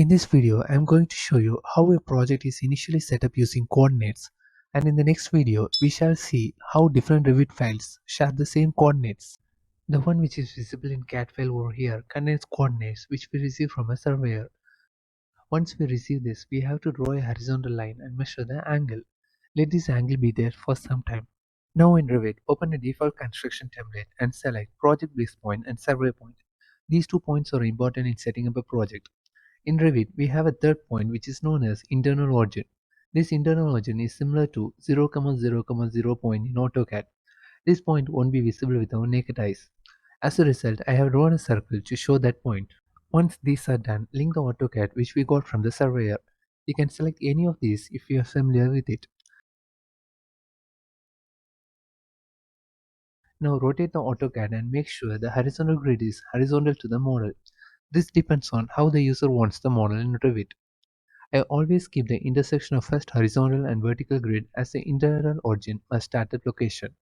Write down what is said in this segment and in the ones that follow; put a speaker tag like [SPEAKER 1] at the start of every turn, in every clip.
[SPEAKER 1] In this video, I am going to show you how a project is initially set up using coordinates, and in the next video, we shall see how different Revit files share the same coordinates. The one which is visible in CAD file over here contains coordinates which we receive from a surveyor. Once we receive this, we have to draw a horizontal line and measure the angle. Let this angle be there for some time. Now in Revit, open a default construction template and select Project Base Point and Survey Point. These 2 points are important in setting up a project. In Revit, we have a third point which is known as internal origin. This internal origin is similar to 0,0,0 point in AutoCAD. This point won't be visible with our naked eyes. As a result, I have drawn a circle to show that point. Once these are done, link the AutoCAD which we got from the surveyor. You can select any of these if you are familiar with it. Now rotate the AutoCAD and make sure the horizontal grid is horizontal to the model. This depends on how the user wants the model in Revit. I always keep the intersection of first horizontal and vertical grid as the internal origin or startup location.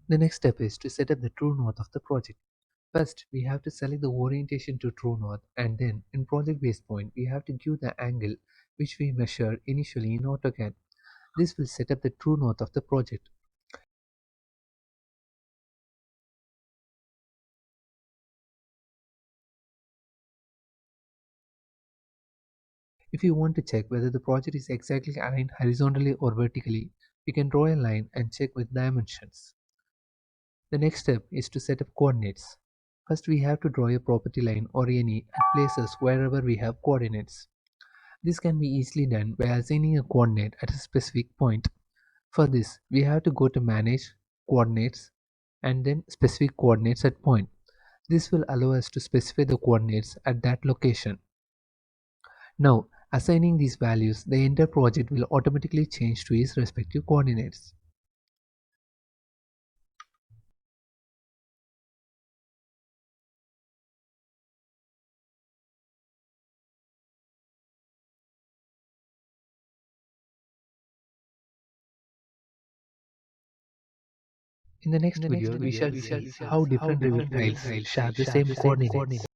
[SPEAKER 1] The next step is to set up the true north of the project. First, we have to select the orientation to true north, and then in project base point, we have to give the angle which we measured initially in AutoCAD. This will set up the true north of the project. If you want to check whether the project is exactly aligned horizontally or vertically, we can draw a line and check with dimensions. The next step is to set up coordinates. First, we have to draw a property line or any at places wherever we have coordinates. This can be easily done by assigning a coordinate at a specific point. For this, we have to go to Manage, Coordinates, and then Specific Coordinates at Point. This will allow us to specify the coordinates at that location. Now, assigning these values, the entire project will automatically change to its respective coordinates. In the next video, we shall see how different Revit files share the same coordinates.